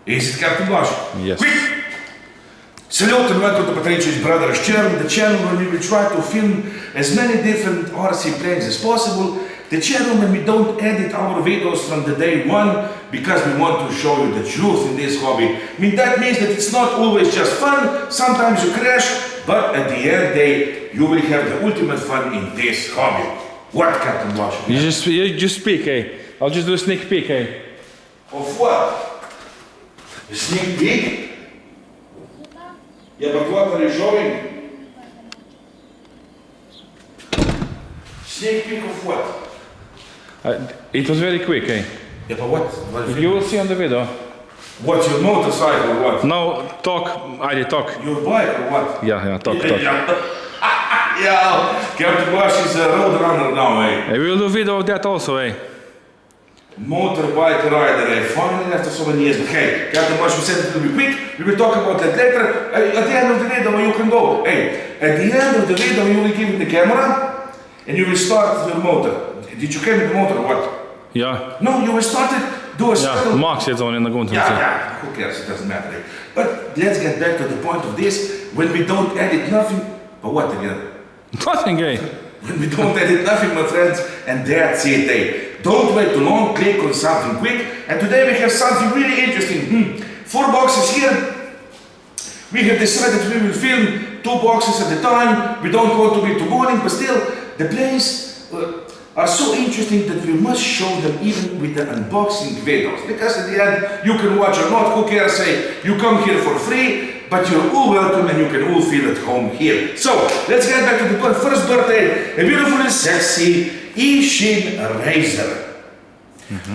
Is it Captain Blaž? Yes. Quick! Salute and welcome to Petrincic Brothers channel, the channel where we will try to film as many different RC planes as possible. The channel where we don't edit our videos from the day one because we want to show you the truth in this hobby. I mean, that means that it's not always just fun, sometimes you crash, but at the end day, you will have the ultimate fun in this hobby. What, Captain Blaž? You just speak, eh? I'll just do a sneak peek, eh? Of what? A sneak peek? Yeah, but what are you showing? Sneak peek of what? It was very quick, eh? Yeah, but what You will see on the video. What's your motorcycle or what? No, talk, Adi, talk. Your bike or what? Yeah, talk. Yeah, Captain Blaž is a road runner now, eh? We will do video of that also, eh? Motorbike rider, eh? Finally after so many years. But hey, Captain Blaž, we said it will be quick. We will talk about that later. At the end of the video, you can go. Hey, at the end of the video, you will give me the camera and you will start your motor. Did you came with the motor or what? Yeah. No, you will start it, do a Yeah, Max zit on in de grond. Yeah, who cares, it doesn't matter. Eh? But let's get back to the point of this, when we don't edit nothing, but what again? Nothing, eh? When we don't edit nothing, my friends, and that's it, eh? Don't wait too long, click on something quick, and today we have something really interesting. 4 boxes here. We have decided we will film 2 boxes at a time. We don't want to be too boring, but still, the planes are so interesting that we must show them even with the unboxing videos. Because at the end, you can watch or not, who cares, say, you come here for free, but you're all welcome and you can all feel at home here. So, let's get back to the first birthday, a beautiful and sexy Eachine Razor.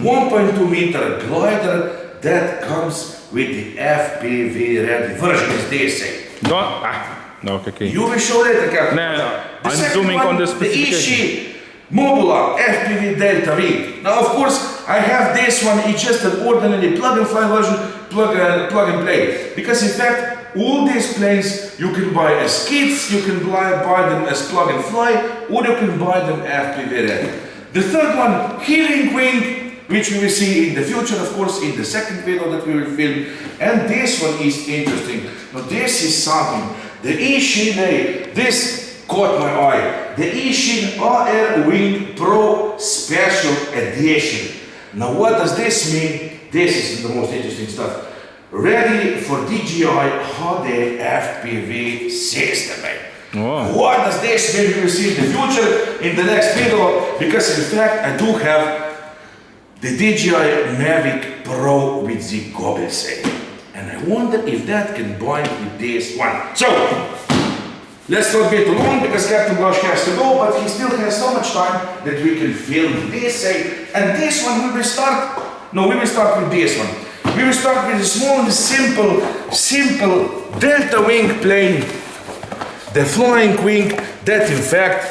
1.2 meter glider that comes with the FPV ready version, as they say. No, okay. You will show later, Captain. No, I'm zooming on the specification. The Eachine Mobula FPV Delta Wing. Now, of course, I have this one. It's just an ordinary plug-and-fly version, plug-and-play. Because in fact, all these planes you can buy as kits, you can buy them as plug-and-fly, or you can buy them FPV ready. The third one, Healing Wing, which we will see in the future, of course, in the second video that we will film. And this one is interesting. Now, this is something. The Eachine, this caught my eye. The Eachine AR Wing Pro Special Edition. Now, what does this mean? This is the most interesting stuff. Ready for DJI HD FPV system. Wow. What does this mean? We will see in the future in the next video. Because in fact, I do have the DJI Mavic Pro with the goggles. And I wonder if that can bind with this one. So, let's not get too long because Captain Blaž has to go, but he still has so much time that we can film this. And this one we will start with this one. We will start with a small and simple Delta Wing plane. The flying wing that in fact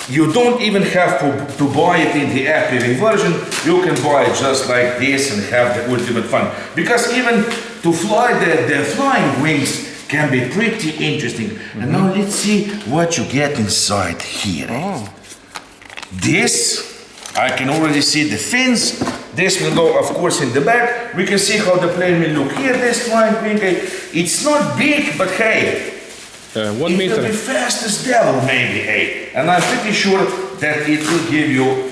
you don't even have to buy it in the FPV version. You can buy it just like this and have the ultimate fun. Because even to fly the flying wings can be pretty interesting. And now let's see what you get inside here. This, I can already see the fins. This will go, of course, in the back. We can see how the plane will look here. This flying wing, it's not big, but hey, 1 meter. It will be fast as devil, maybe, hey. And I'm pretty sure that it will give you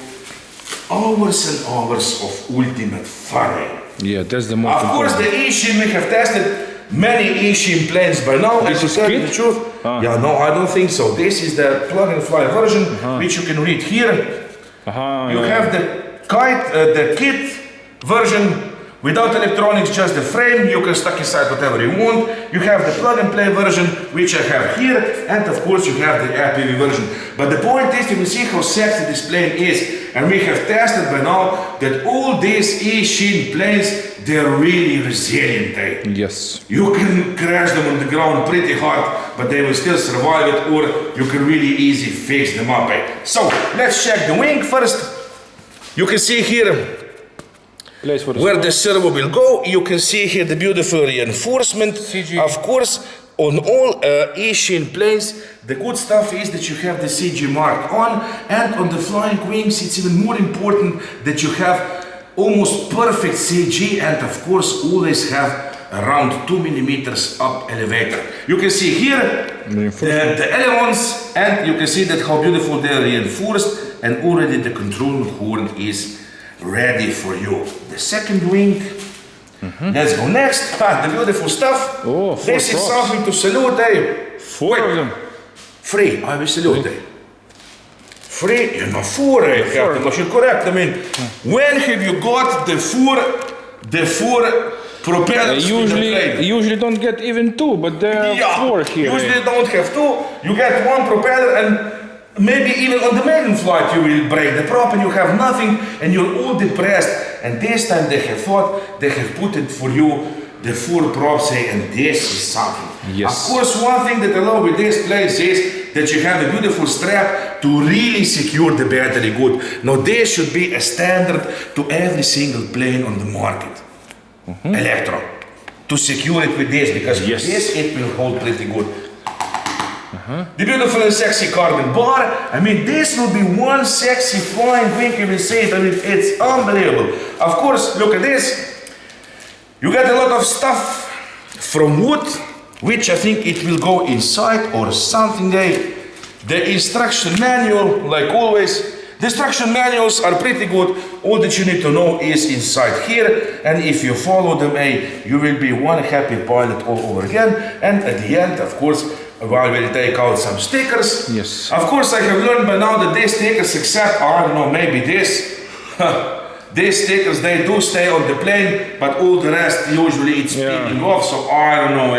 hours and hours of ultimate fun. Yeah, that's the most important. Of course, the Eachine, we have tested many Eachine planes by now. This is the truth. Yeah, no, I don't think so. This is the plug-and-fly version, which you can read here. You have the kit version. Without electronics, just the frame, you can stuck inside whatever you want. You have the plug-and-play version, which I have here, and of course you have the FPV version. But the point is, you will see how sexy this plane is. And we have tested by now that all these Eachine planes, they're really resilient. Yes. You can crash them on the ground pretty hard, but they will still survive it, or you can really easy fix them up. So, let's check the wing first. You can see here where the servo will go. You can see here the beautiful reinforcement. CG. Of course, on all Eachine planes, the good stuff is that you have the CG mark on, and on the flying wings, it's even more important that you have almost perfect CG, and of course always have around 2 millimeters up elevator. You can see here the ailerons, and you can see that how beautiful they are reinforced, and already the control horn is ready for you. The second wing. Let's go next. The beautiful stuff. Oh, this is something to salute, eh? 4 of them. 3, I will salute, eh? 3, you know, 4, eh? Captain Lush, you're correct. I mean, when have you got the four propellers in the plane? Usually don't get even 2, but there are 4 here. Usually don't have 2. You get 1 propeller, and maybe even on the maiden flight you will break the prop and you have nothing, and you're all depressed. And this time they have thought, they have put it for you, the 4 props, and this is something. Yes. Of course, one thing that I love with this plane is that you have a beautiful strap to really secure the battery good. Now this should be a standard to every single plane on the market. Electro. To secure it with this, because with this it will hold pretty good. The beautiful and sexy carbon bar. I mean, this will be one sexy flying wing, you will see it. I mean, it's unbelievable. Of course, look at this. You get a lot of stuff from wood, which I think it will go inside or something. The instruction manual, like always. The instruction manuals are pretty good. All that you need to know is inside here, and if you follow them, you will be one happy pilot all over again. And at the end, of course, I will take out some stickers. Yes. Of course, I have learned by now that these stickers, except, I don't know, maybe this. These stickers, they do stay on the plane, but all the rest, usually it's peeling off, so I don't know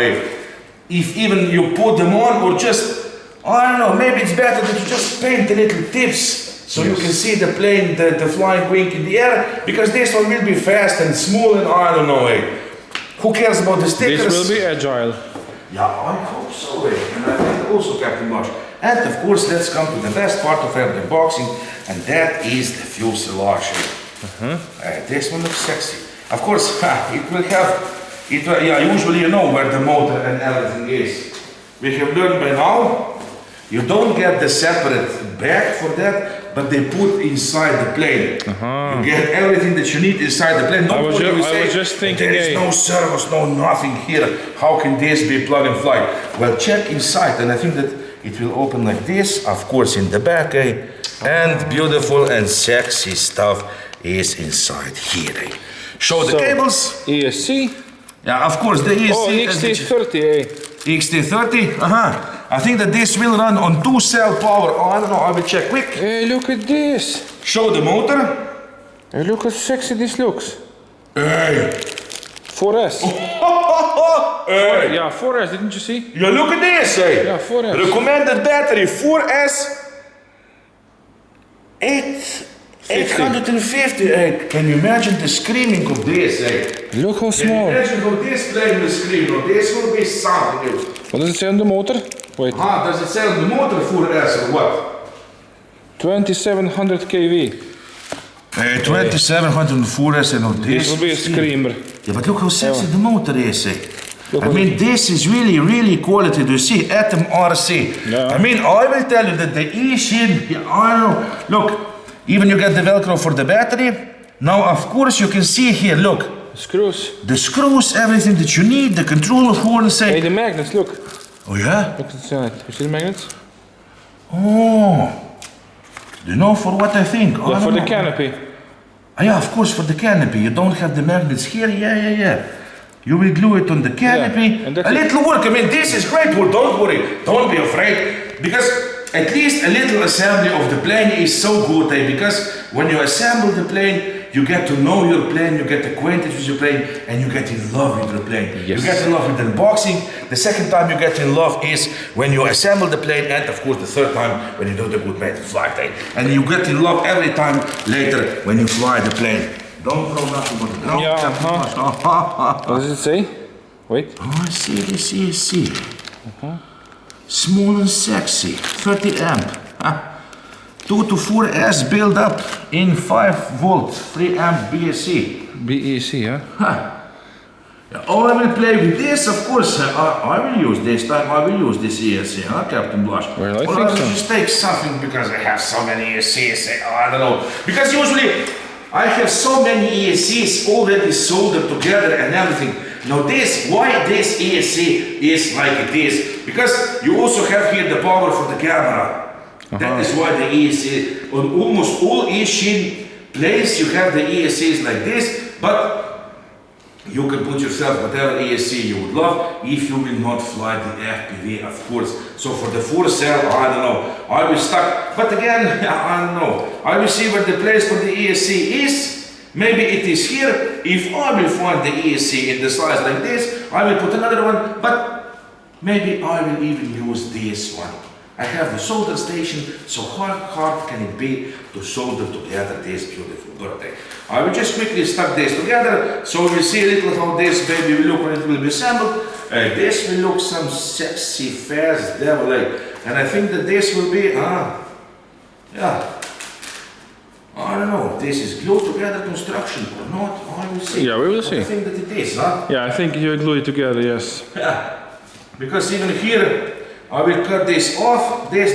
if even you put them on, or just, I don't know, maybe it's better that you just paint the little tips so you can see the plane, the flying wing in the air, because this one will be fast and smooth, and I don't know, who cares about the stickers? This will be agile. Yeah, I hope so, and I think also Captain Marsh. And of course, let's come to the best part of every unboxing, and that is the fuselage. This one looks sexy. Of course, it will have, usually you know where the motor and everything is. We have learned by now, you don't get the separate bag for that, but they put inside the plane. You get everything that you need inside the plane. I was just thinking, there is no servos, no nothing here. How can this be plug and fly? Well, check inside, and I think that it will open like this. Of course, in the back, and beautiful and sexy stuff is inside here. Show the cables. ESC. Yeah, of course, the ESC. Oh, XT30, XT30, I think that this will run on 2-cell power. Oh, I don't know, I will check quick. Hey, look at this. Show the motor. Hey, look how sexy this looks. Hey. 4S. Hey. Yeah, 4S, didn't you see? Yeah, look at this, Yeah, 4S. Recommended battery, 4S. 850, Can you imagine the screaming of this, Look how Can you small. imagine how this plane will scream? No, this will be something. What does it say on the motor? Wait. Does it say on the motor 4S or what? 2700 kV. 2700 4S, and on This will be a screamer. Yeah, but look how sexy the motor is, I mean, this is really, really quality. Do you see? Atom RC. Yeah. I mean, I will tell you that the Eachine, I don't know. Look, even you get the Velcro for the battery. Now, of course, you can see here, look. Screws. The screws, everything that you need, the controller horn, Hey, the magnets, look. Oh, yeah? Look inside. You see the magnets? Oh. Do you know for what I think? Yeah, for the canopy. Yeah, of course, for the canopy. You don't have the magnets here. Yeah. You will glue it on the canopy. And a little work. I mean, this is great work. Don't worry. Don't be afraid. Because at least a little assembly of the plane is so good. Because when you assemble the plane, you get to know your plane, you get acquainted with your plane, and you get in love with your plane. Yes. You get in love with the unboxing. The second time you get in love is when you assemble the plane, and of course the third time when you do the good maiden flight. And you get in love every time later when you fly the plane. Don't throw nothing on the ground. Yeah, what does it say? Wait. Oh, I see. Small and sexy, 30 amp. 2 to 4S build up in 5 volt, 3 amp BSC. BEC, yeah? Yeah, I will play with this, of course. I will use this time. I will use this ESC, Captain Blush? Well, I or think I will so. just take something because I have so many ESCs. I don't know. Because usually I have so many ESCs already soldered together and everything. Now this, why this ESC is like it is? Because you also have here the power for the camera. That is why the ESC, on almost all Eachine planes you have the ESCs like this, but you can put yourself whatever ESC you would love if you will not fly the FPV, of course. So for the 4-cell, I don't know, I will stuck, but again, I don't know. I will see where the place for the ESC is. Maybe it is here. If I will find the ESC in the size like this, I will put another one, but maybe I will even use this one. I have the solder station, so how hard can it be to solder together this beautiful birthday? I will just quickly stuck this together, so we'll see a little how this baby will look when it will be assembled. This will look some sexy, fast devil, and I think that this will be, yeah. I don't know if this is glued together construction or not, I will see. Yeah, we will see. I think that it is, huh? Yeah, I think you glue it together, yes. Yeah, because even here, I will cut this off. This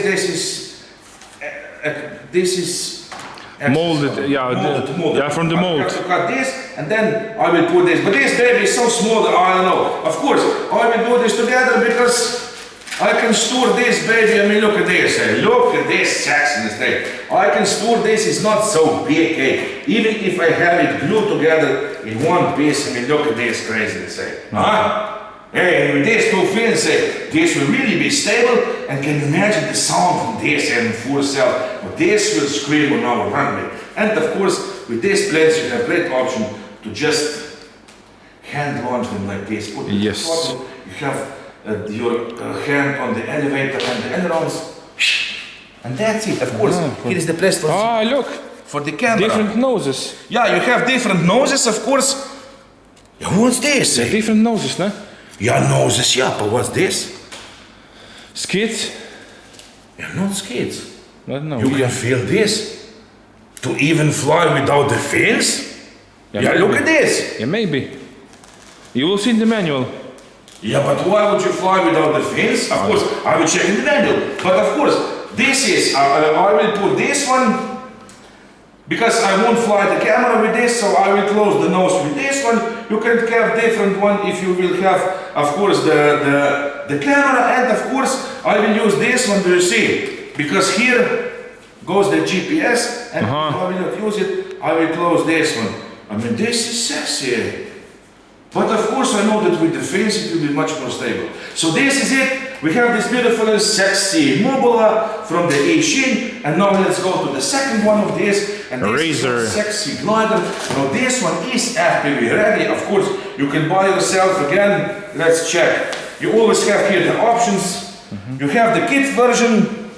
is molded, yeah, molded. Yeah, from the mold. I have to cut this, and then I will put this. But this baby is so small that I don't know. Of course, I will do this together because I can store this baby. I mean, look at this. Look at this sexiness there. I can store this. It's not so big. Even if I have it glued together in one piece. I mean, look at this craziness. Hey, with these two fins, this will really be stable, and can you imagine the sound from this and 4-cell? But this will scream on our runway. And of course, with these planes, you have great option to just hand launch them like this. Put it in the throttle. You have your hand on the elevator and the ailerons, and that's it. Of course, here is the place for look, for the camera. Different noses. Yeah, you have different noses, of course. Yeah, what's this? Different noses, no? Yeah, noses, yeah, but what's this? Skids? Yeah, not skids. I don't know. You can feel this. To even fly without the fins? Yeah, look at this. Yeah, maybe. You will see in the manual. Yeah, but why would you fly without the fins? Of course, I will check in the manual. But of course, this is, I will put this one, because I won't fly the camera with this, so I will close the nose with this one. You can have different one if you will have, of course, the camera, and of course, I will use this one, do you see? Because here goes the GPS, and if I will not use it, I will close this one. I mean, this is sexy. But of course, I know that with the fins, it will be much more stable. So this is it. We have this beautiful, sexy Mobula from the Eachine, and now let's go to the second one of this, and this Razor. is a sexy glider. Now this one is FPV ready. Of course, you can buy yourself again. Let's check. You always have here the options. You have the kit version.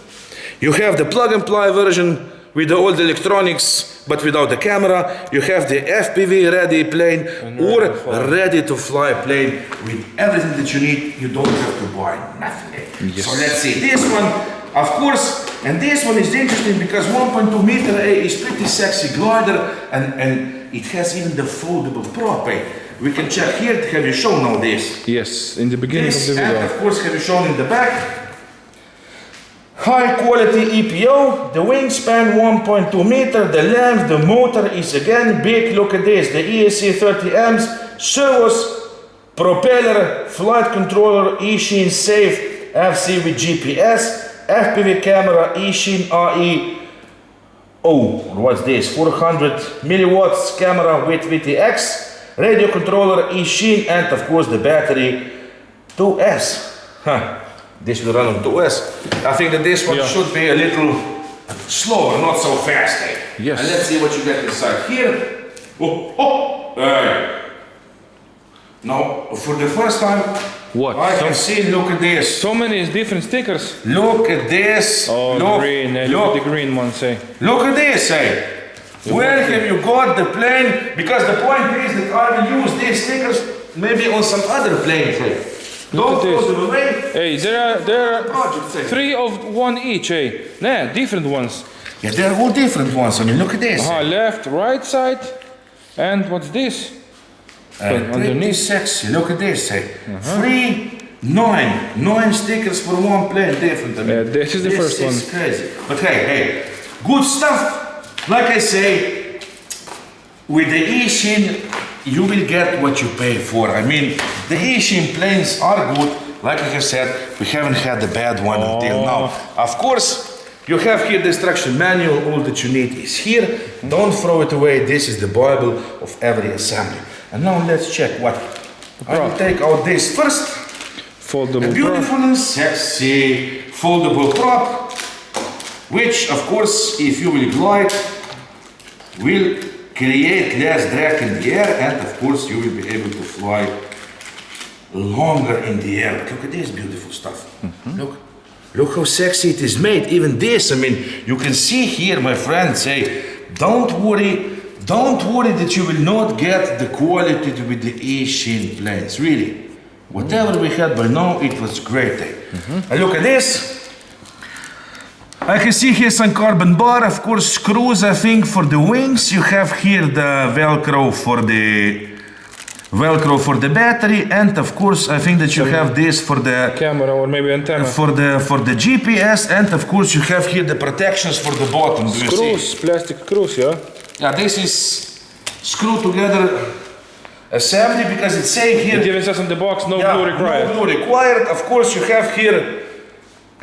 You have the plug and play version with the old electronics, but without the camera. You have the FPV ready plane or ready to fly plane with everything that you need. You don't have to buy nothing. Yes. So let's see this one, of course, and this one is interesting because 1.2 meter is pretty sexy glider, and it has even the foldable prop. We can check here. Have you shown all this? Yes, in the beginning This, of the video. and of course, have you shown in the back? High quality EPO, the wingspan 1.2 meter, the length, the motor is again big. Look at this, the ESC 30 amps, servos, propeller, flight controller, Eachine safe, FC with GPS, FPV camera, Eachine RE. Oh, what's this? 400 milliwatts camera with VTX, radio controller, Eachine, and of course the battery 2S. This will run on 2S. I think that this one should be a little slower, not so fast. Yes. And let's see what you get inside here. Now, for the first time, What? I can see, look at this. So many different stickers. Look at this. Oh, look, green. look, The green one, say. look at this. Where have you got the plane? Because the point is that I will use these stickers maybe on some other planes. Don't go to the way. Hey, there are Project, 3 of 1 each, hey. Nah, different ones. Yeah, they're all different ones. I mean, look at this. Left, right side. And what's this? Pretty sexy. Look at this. 9 stickers for one plane. Different. I mean, this is the first one. This is crazy. But hey, good stuff. Like I say, with the Eachine, you will get what you pay for. I mean, the Eachine planes are good. Like I have said, we haven't had a bad one until now. Of course, you have here the instruction manual. All that you need is here. Don't throw it away. This is the Bible of every assembly. And now let's check what. I will take out this first. Foldable a beautiful and sexy foldable prop, which of course, if you will glide, will create less drag in the air, and of course you will be able to fly longer in the air. But look at this beautiful stuff. Look how sexy it is made. Even this, I mean, you can see here, my friend, say, don't worry that you will not get the quality with the Eachine planes, really. Whatever we had by now, it was great. And look at this. I can see here some carbon bar, of course, screws, I think, for the wings. You have here the Velcro for the battery, and of course, I think that you have this for the camera or maybe antenna. For the GPS, and of course, you have here the protections for the bottom. Do screws, you see? plastic screws, yeah. Yeah, this is screw together assembly, because it's saying here. It even says on the box, no glue required. No glue required. Of course, you have here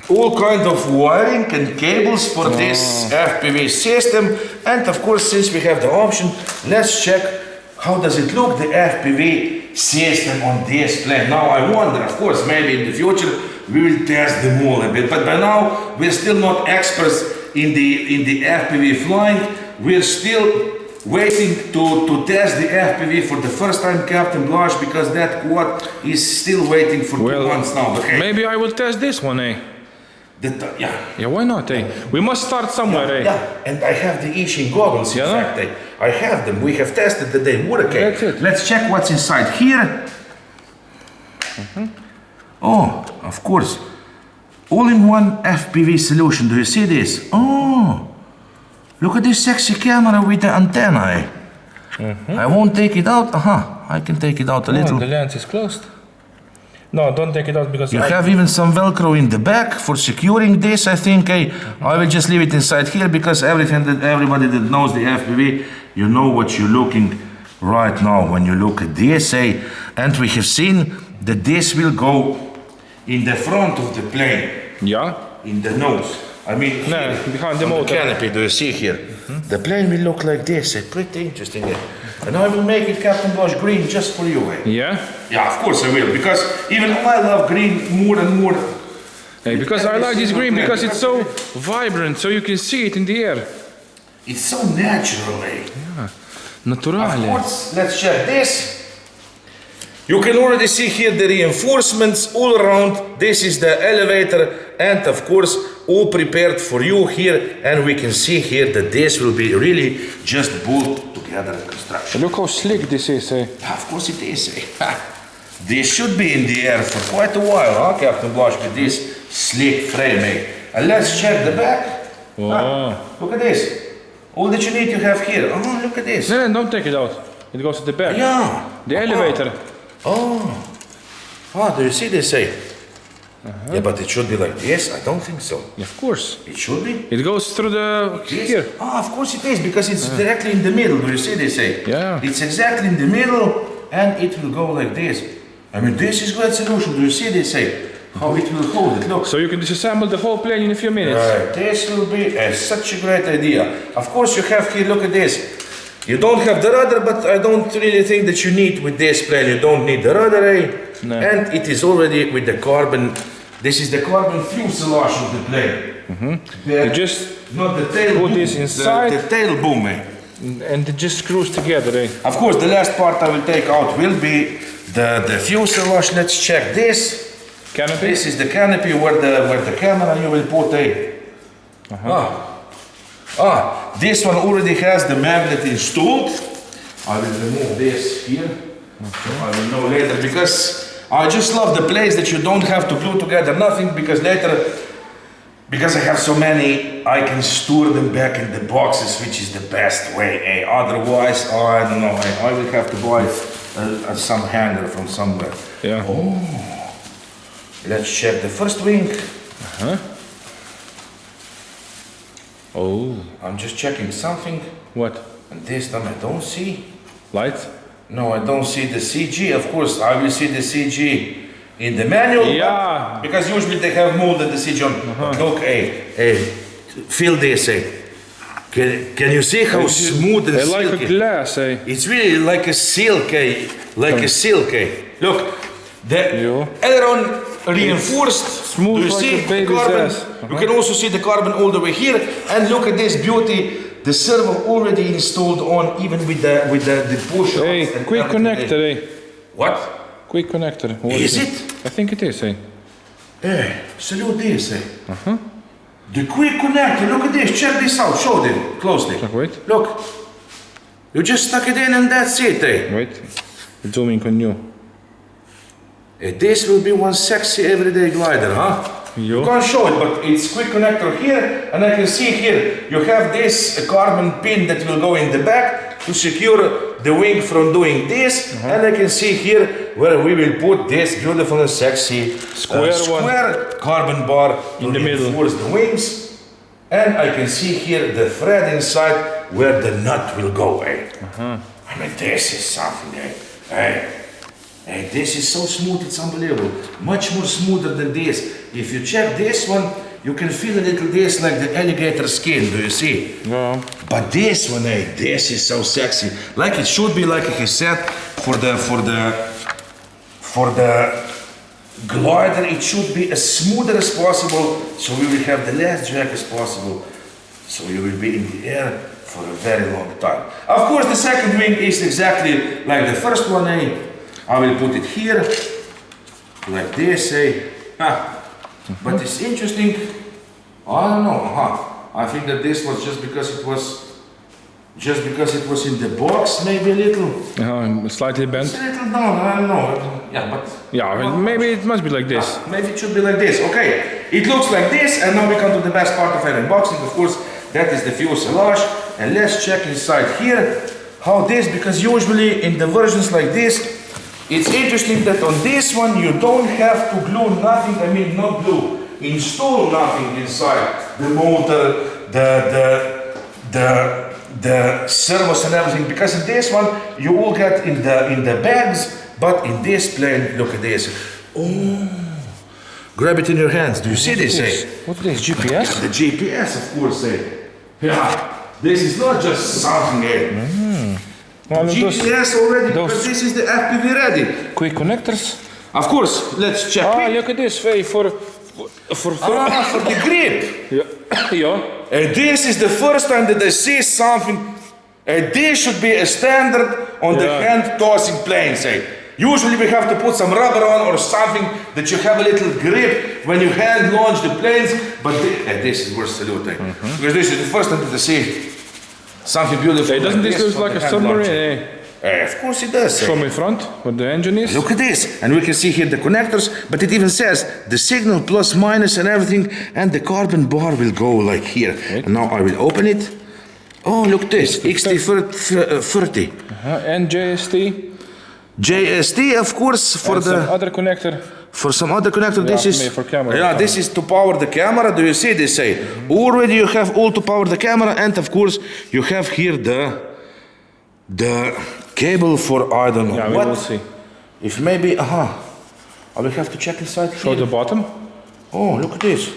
all kind of wiring and cables for this FPV system, and of course, since we have the option, let's check how does it look, the FPV system on this plane. Now I wonder, of course, maybe in the future we will test them all a bit, but by now we're still not experts in the FPV flying. We're still waiting to test the FPV for the first time, Captain Blaž, because that quad is still waiting for 2 months now. Okay. Maybe I will test this one, eh? Yeah, why not, eh? We must start somewhere, eh? Yeah, and I have the Eachine goggles, in fact, eh? I have them. We have tested that they work, eh? That's it. Let's check what's inside here. Oh, of course. All-in-one FPV solution. Do you see this? Oh, look at this sexy camera with the antenna, eh? I won't take it out. I can take it out a little. The lens is closed. No, don't take it out because you have even some Velcro in the back for securing this, I think. I will just leave it inside here, because everybody that knows the FPV, you know what you're looking right now when you look at this. And we have seen that this will go in the front of the plane. Yeah. In the nose. I mean, behind the motor. The canopy, do you see here? The plane will look like this. Pretty interesting. And I will make it, Captain Blaž, green just for you. Yeah? Yeah, of course I will, because even I love green more and more. Hey, because I like this green because it's so vibrant, so you can see it in the air. It's so natural, eh? Yeah, naturale. Of course, let's check this. You can already see here the reinforcements all around. This is the elevator, and of course, all prepared for you here. And we can see here that this will be really just bolt together construction. Look how slick this is, eh? Of course it is, eh? This should be in the air for quite a while, huh, Captain Blaž, with this slick frame, eh? And let's check the back. Look at this. All that you need to have here. Oh, look at this. No, don't take it out. It goes to the back. Yeah. The elevator. Do you see this, eh? Yeah, but it should be like this. I don't think so. Of course. It should be. It goes through the here. Of course it is, because it's directly in the middle. Do you see this, eh? Yeah. It's exactly in the middle, and it will go like this. I mean, this is great solution. Do you see this, eh? How it will hold it, look. So you can disassemble the whole plane in a few minutes. Right, this will be such a great idea. Of course you have here, look at this. You don't have the rudder, but I don't really think that you need with this plane. You don't need the rudder, eh? No. And it is already with the carbon. This is the carbon fuselage of the plane. You just not the tail put boom, this inside. The tail boom, eh? And it just screws together, eh? Of course, the last part I will take out will be the fuselage. Let's check this. Canopy? This is the canopy where the camera you will put a. This one already has the magnet installed. I will remove this here. I will know later, because I just love the place that you don't have to glue together nothing, because later, because I have so many, I can store them back in the boxes, which is the best way. Eh? Otherwise, I don't know, I will have to buy some hanger from somewhere. Yeah. Let's check the first wing. Oh. I'm just checking something. What? And this time I don't see. Light? No, I don't see the CG. Of course, I will see the CG in the manual. Yeah. Because usually they have molded the CG on. But look, feel this, Can you see how smooth and silky? Like a glass, It's really like a silk, Like a silk, Look, the aileron reinforced. Smooth Do you like see a baby's the carbon? ass. You can also see the carbon all the way here. And look at this beauty. The servo already installed on, even with the push. Hey, quick connector, What? Quick connector. What Is it? I think it is, Salute this, The quick connector, look at this, check this out, show them closely. Wait. Look. You just stuck it in and that's it, Wait. Zooming on you. This will be one sexy everyday glider, huh? You can't show it, but it's quick connector here, and I can see here, you have this carbon pin that will go in the back to secure the wing from doing this, and I can see here where we will put this beautiful and sexy square carbon bar in the middle for the wings, and I can see here the thread inside where the nut will go, I mean, this is something, Hey, this is so smooth, it's unbelievable. Much more smoother than this. If you check this one, you can feel a little this like the alligator skin, do you see? Yeah. But this one, this is so sexy. Like it should be, like I said, for the glider, it should be as smooth as possible, so we will have the less drag as possible. So you will be in the air for a very long time. Of course, the second wing is exactly like the first one, I will put it here, like this, But it's interesting, I don't know, I think that this was just because it was in the box, maybe a little. Slightly bent. It's a little down, I don't know. Yeah, but... Yeah, maybe it must be like this. Maybe it should be like this, okay. It looks like this, and now we come to the best part of unboxing, of course, that is the fuselage. And let's check inside here, how this, because usually in the versions like this, it's interesting that on this one you don't have to glue nothing, I mean not glue, install nothing inside. The motor, the servos and everything, because in this one you all get in the bags, but in this plane, look at this. Oh, grab it in your hands. Do you see this? What's this, GPS? The GPS, of course. Yeah, this is not just something. GPS already, because this is the FPV ready. Quick connectors. Of course, let's check. Look at this, for the grip. Yeah. And this is the first time that I see something. And this should be a standard on the hand tossing planes. Usually we have to put some rubber on or something that you have a little grip when you hand launch the planes. But this is worth saluting. Because this is the first time that I see something beautiful. Doesn't this look like a submarine? Of course it does. From in front, what the engine is. Look at this. And we can see here the connectors, but it even says the signal plus minus and everything, and the carbon bar will go like here. And now I will open it. Oh, look at this. XT30. And JST. JST, of course, for and the some other connector. For some other connector, this is for camera. Yeah, this is to power the camera. Do you see this? Already you have all to power the camera, and of course you have here the cable for I don't know what. We will see. If maybe I will have to check inside. Show the bottom. Oh, look at this.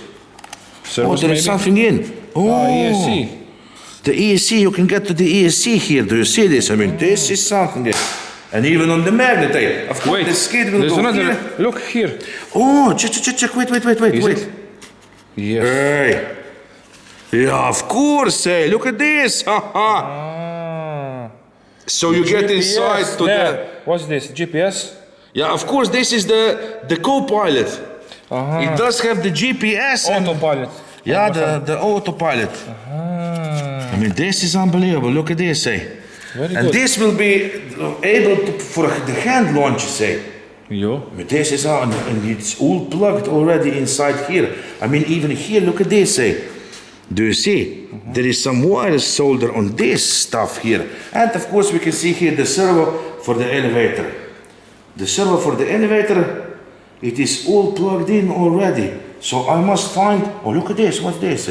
Service there is something in. Oh, ESC. The ESC, you can get to the ESC here. Do you see this? I mean, this is something. And even on the magnet, of course, the skid will go here. Look here. Oh, check. Wait. Yes. Hey. Yeah, of course. Look at this. So you get inside to the. What's this? GPS? Yeah, of course. This is the co-pilot. It does have the GPS. Autopilot. Yeah, the autopilot. I mean, this is unbelievable. Look at this. And this will be able to, for the hand launch, But this is on, and it's all plugged already inside here. I mean, even here, look at this, Do you see? There is some wires soldered on this stuff here. And of course, we can see here the servo for the elevator. The servo for the elevator, it is all plugged in already. So I must find, oh, look at this, what's this,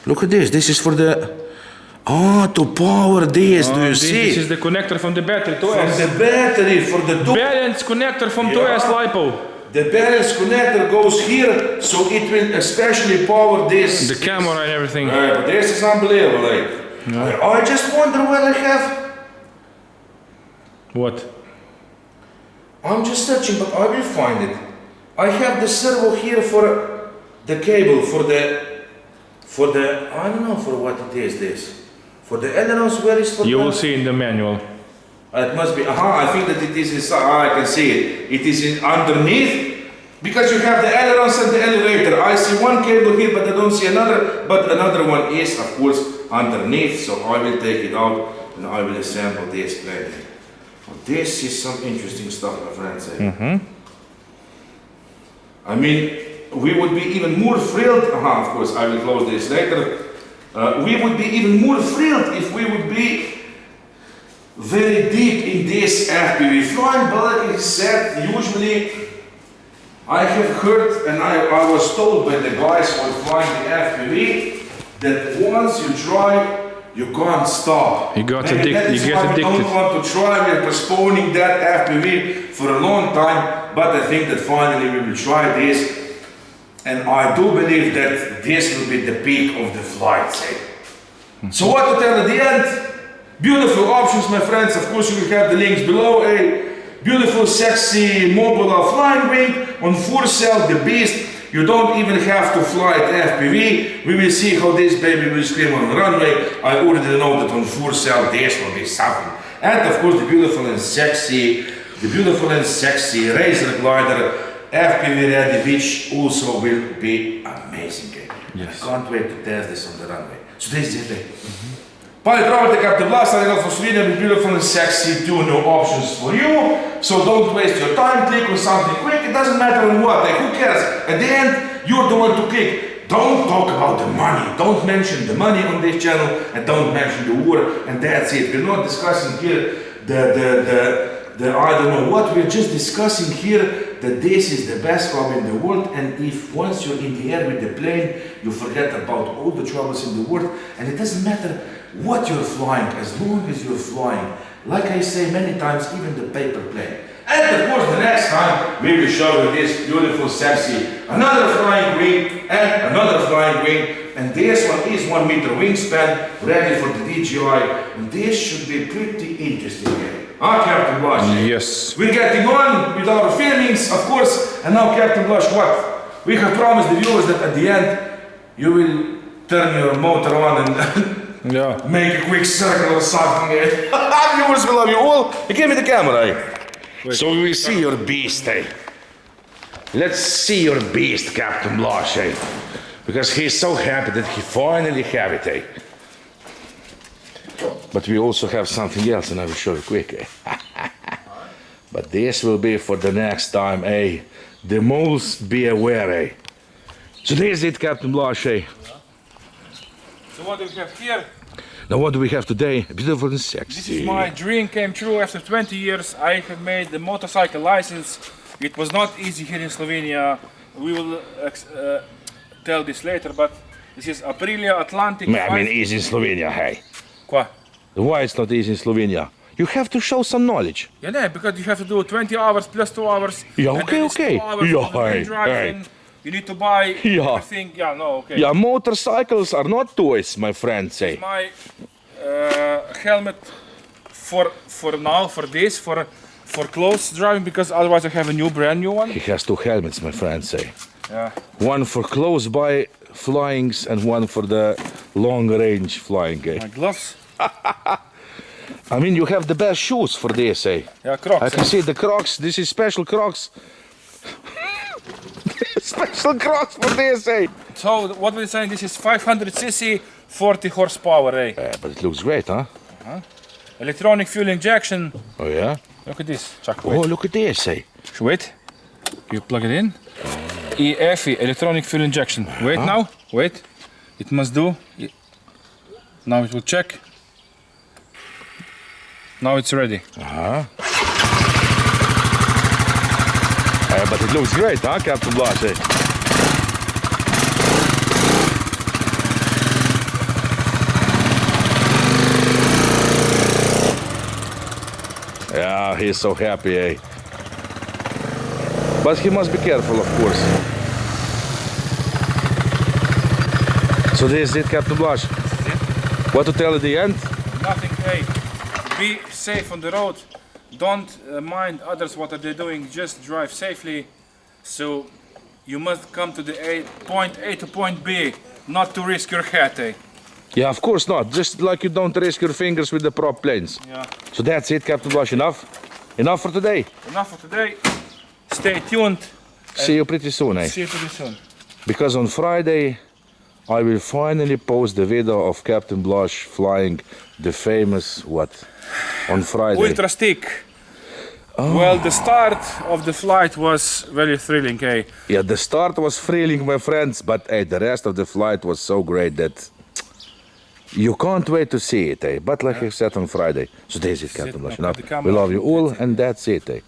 Look at this, this is for the, Oh, to power this, do you see? This is the connector from the battery to From us. the battery for the Balance connector from TOBIAS LiPo. The balance connector goes here, so it will especially power this. The camera and everything. But this is unbelievable. Like, I just wonder what I have. What? I'm just searching, but I will find it. I have the servo here for the cable, for the, I don't know for what it is this. For the ailerons, where is for You the, will see in the manual. It must be, I think that it is inside, I can see it. It is underneath, because you have the ailerons and the elevator. I see one cable here, but I don't see another, but another one is, of course, underneath, so I will take it out and I will assemble this plate. Well, this is some interesting stuff, my friends. I mean, we would be even more thrilled, of course, I will close this later. We would be even more thrilled if we would be very deep in this FPV flying, but like I said, usually I have heard and I was told by the guys who are flying the FPV that once you try, you can't stop. You get Maybe that is why we don't want to try. We're postponing that FPV for a long time, but I think that finally we will try this. And I do believe that this will be the peak of the flight. So what to tell at the end? Beautiful options, my friends. Of course, you will have the links below. A beautiful, sexy Mobula flying wing on 4-cell, the beast. You don't even have to fly at FPV. We will see how this baby will scream on the runway. I already know that on 4-cell this will be something. And of course, the beautiful and sexy Razor glider, FPV ready, which also will be amazing. Yes. I can't wait to test this on the runway. So this is it. Pilot Robert, Captain Blast, I got for Sweden with beautiful and sexy 2 new options for you. So don't waste your time, click on something quick, it doesn't matter on what, who cares? At the end, you're the one to click. Don't talk about the money, don't mention the money on this channel, and don't mention the war, and that's it. We're not discussing here the I don't know what, we're just discussing here that this is the best hobby in the world, and if once you're in the air with the plane, you forget about all the troubles in the world, and it doesn't matter what you're flying, as long as you're flying. Like I say many times, even the paper plane. And of course, the next time we will show you this beautiful, sexy, another flying wing, and another flying wing. And this one is 1 meter wingspan, ready for the DJI. And this should be pretty interesting. Captain Blush? Yes. We're getting on with our filmings, of course. And now, Captain Blush, what? We have promised the viewers that at the end, you will turn your motor on and make a quick circle or something. Viewers, we love you all. Give me the camera. So we will see your beast. Let's see your beast, Captain Blush. Because he's so happy that he finally have it. But we also have something else, and I will show you quick. But this will be for the next time. The moles, be aware. So this is it, Captain Blush. So what do we have here? Now what do we have today? Beautiful and sexy. This is my dream came true. After 20 years I have made the motorcycle license. It was not easy here in Slovenia. We will tell this later, but this is Aprilia Atlantic. I mean easy in Slovenia, Qua? Why it's not easy in Slovenia? You have to show some knowledge. Yeah, because you have to do 20 hours plus 2 hours. Yeah, okay. 2 hours you need to buy everything. Yeah, no, okay. Yeah, motorcycles are not toys, my friend. My helmet for now, for close driving, because otherwise I have a brand new one. He has 2 helmets, my friend. Yeah. One for close by flyings and one for the long range flying. My gloves. I mean, you have the best shoes for this, Yeah, Crocs. I can see the Crocs. This is special Crocs. Special Crocs for this, So what we're saying, this is 500cc, 40 horsepower, but it looks great, huh? Electronic fuel injection. Oh yeah? Look at this, Chuck. Oh, look at this, Wait. You plug it in. EFI, electronic fuel injection. Wait now. Wait. It must do. Now it will check. Now it's ready. But it looks great, huh, Captain Blush? Ah, he's so happy, eh? But he must be careful, of course. So this is it, Captain Blush. What to tell at the end? Nothing, hey. Be safe on the road. Don't mind others what are they doing. Just drive safely. So you must come to the point A to point B, not to risk your head, eh? Yeah, of course not. Just like you don't risk your fingers with the prop planes. Yeah. So that's it, Captain Blush. Enough? Enough for today. Enough for today. Stay tuned. See you pretty soon, eh? See you pretty soon. Because on Friday, I will finally post the video of Captain Blush flying the famous, what? On Friday. Ultra stick. Well, the start of the flight was very thrilling, eh? Yeah, the start was thrilling, my friends, but the rest of the flight was so great that you can't wait to see it, eh? But like I said on Friday, so this is Captain Blush. Now, We love you all, and that's it, eh?